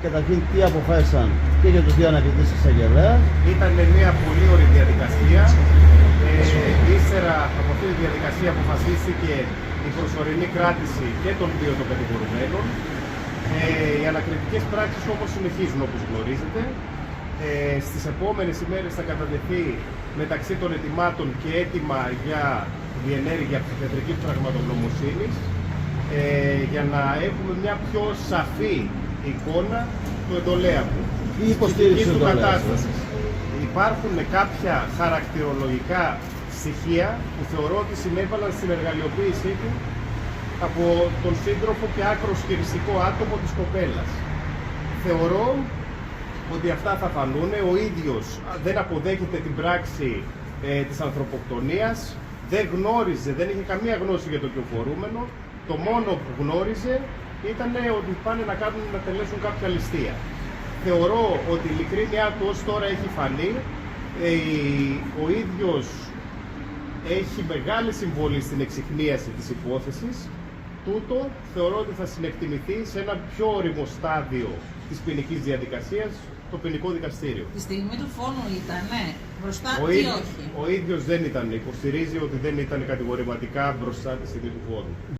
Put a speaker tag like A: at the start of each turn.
A: καταρχήν τι αποφάσισαν και για τους δύο ανακριτές της εισαγγελέας.
B: Ήταν μια πολύ ωραία διαδικασία. Ύστερα από αυτή τη διαδικασία αποφασίστηκε η προσωρινή κράτηση και των δύο των κατηγορουμένων. Οι ανακριτικές πράξεις όμως συνεχίζουν, όπως γνωρίζετε. Στις επόμενες ημέρες θα κατατεθεί μεταξύ των ετοιμάτων και έτοιμα για διενέργεια ψυχιατρικής πραγματογνωμοσύνης, για να έχουμε μια πιο σαφή εικόνα του εντολέακου, της ψυχικής του κατάστασης. Υπάρχουν κάποια χαρακτηρολογικά στοιχεία που θεωρώ ότι συνέβαλαν στην εργαλειοποίησή του από τον σύντροφο και άκρος χειριστικό άτομο της κοπέλας. Θεωρώ ότι αυτά θα φανούν. Ο ίδιος δεν αποδέχεται την πράξη της ανθρωποκτονίας, δεν γνώριζε, δεν είχε καμία γνώση για το κυοφορούμενο. Το μόνο που γνώριζε ήταν ότι πάνε να τελέσουν κάποια ληστεία. Θεωρώ ότι η ειλικρίνειά του ως τώρα έχει φανεί. Ο ίδιος έχει μεγάλη συμβολή στην εξιχνίαση της υπόθεσης. Τούτο θεωρώ ότι θα συνεκτιμηθεί σε ένα πιο όριμο στάδιο της ποινικής διαδικασίας, το ποινικό δικαστήριο.
C: Τη στιγμή του φόνου ήταν μπροστά ή όχι?
B: Ο ίδιος δεν ήταν. Υποστηρίζει ότι δεν ήταν κατηγορηματικά μπροστά τη στιγμή του φόνου.